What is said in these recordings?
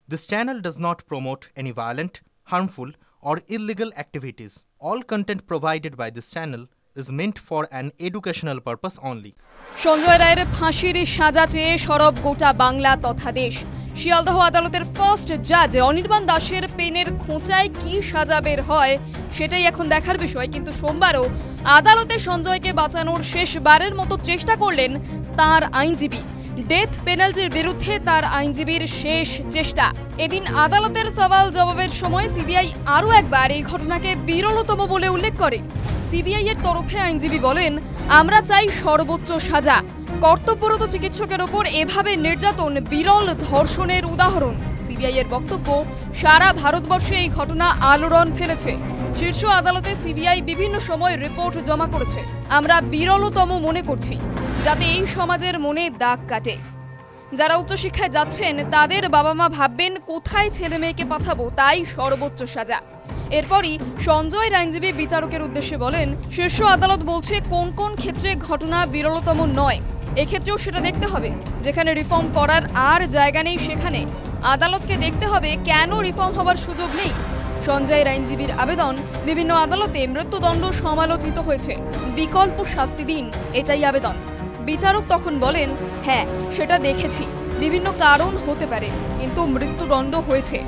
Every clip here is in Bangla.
This channel does not promote any violent, harmful, or illegal activities. All content provided by this channel is meant for an educational purpose only. Sanjay রায়ের ফাঁসির সাজা চেয়ে সরব গোটা বাংলা তথা দেশ। শিয়ালদহ আদালতের ফার্স্ট জাজ অনির্বাণ দাসের পেনের খোঁচায় কি সাজা বের হয় সেটাই এখন দেখার বিষয়। কিন্তু সোমবারও আদালতে সঞ্জয়কে বাঁচানোর শেষবারের মতো চেষ্টা করলেন তার আইনজীবী। ডেথ পেনাল্টির বিরুদ্ধে তার আইনজীবীর শেষ চেষ্টা। এদিন আদালতের সওয়াল জবাবের সময় সিবিআই আরও একবার এই ঘটনাকে বিরলতম বলে উল্লেখ করে। সিবিআই এর তরফে আইনজীবী বলেন, আমরা চাই সর্বোচ্চ সাজা। কর্তব্যরত চিকিৎসকের ওপর এভাবে নির্যাতন বিরল ধর্ষণের উদাহরণ। সিবিআই এর বক্তব্য, সারা ভারতবর্ষে এই ঘটনা আলোড়ন ফেলেছে। শীর্ষ আদালতে সিবিআই বিভিন্ন সময় রিপোর্ট জমা করেছে। আমরা বিরলতম মনে করছি যাতে এই সমাজের মনে দাগ কাটে। যারা উচ্চশিক্ষায় যাচ্ছেন তাদের বাবা মা ভাববেন কোথায় ছেলে মেয়েকে পাঠাবো, তাই সর্বোচ্চ সাজা। এরপরই সঞ্জয়ের আইনজীবী বিচারকের উদ্দেশ্যে বলেন, শীর্ষ আদালত বলছে কোন কোন ক্ষেত্রে ঘটনা বিরলতম নয়, এক্ষেত্রেও সেটা দেখতে হবে। যেখানে রিফর্ম করার আর জায়গা নেই সেখানে আদালতকে দেখতে হবে কেন রিফর্ম হবার সুযোগ নেই। সঞ্জয়ের আইনজীবীর আবেদন, বিভিন্ন আদালতে মৃত্যুদণ্ড সমালোচিত হয়েছে, বিকল্প শাস্তি দিন, এটাই আবেদন। বিচারক তখন বলেন, হ্যাঁ সেটা দেখেছি, বিভিন্ন কারণ হতে পারে, কিন্তু মৃত্যুদণ্ড হয়েছে।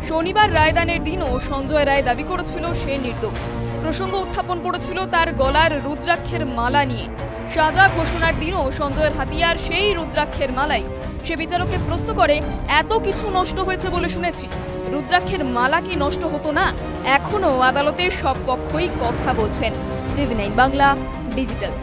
শনিবার রায়দানের দিনও সঞ্জয় রায় দাবি করেছিল সে নির্দোষ। প্রসঙ্গ উত্থাপন করেছিল তার গলার রুদ্রাক্ষের মালা নিয়ে। সাজা ঘোষণার দিনও সঞ্জয়ের হাতিয়ার সেই রুদ্রাক্ষের মালাই। সে বিচারককে প্রশ্ন করে, এত কিছু নষ্ট হয়েছে বলে শুনেছি, রুদ্রাক্ষের মালা কি নষ্ট হতো না? এখনও আদালতে সব পক্ষই কথা বলছেন। টিভি9 বাংলা ডিজিটাল।